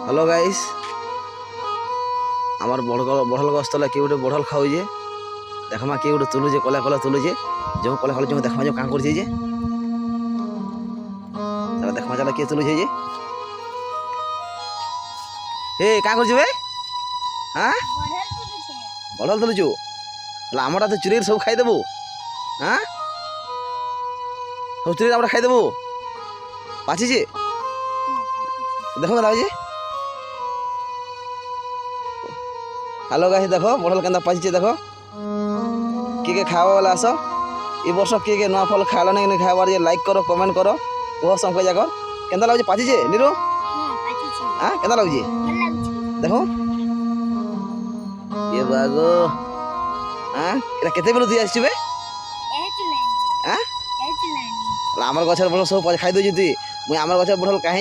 hello guys आमार बढ़ल गछ तले किए गोटे बढ़ल खाऊे देखमा किए गोटे तुलुचे कला कला तुलुचे जो कला कला जो देखमा जो कां कर जे चला देखमा चला किए तुलुचे जे हे कां कर बे हाँ बढ़ल तुलुचु आमटा तो चुरी सब खाई देबू हाँ सब चुरी आमटा खाई देबू पाची जे देखो ना जे हेलो गाइस देखो बढ़ल केंदा पाची देखो किए खावा वाला आस ए वर्ष किए नुआ फल खाल नहीं खाबार जे लाइक करो कमेंट करो कह संख्या जाकर केंदा लागे पाची जे नीरू हाँ केंदा लागे देखो ये बागो हाँ एटा केते बेलु दी आछि बे हाँ आमर गछर बढ़ल सब खाई दउ जति मुई आमर गछर बढ़ल काहे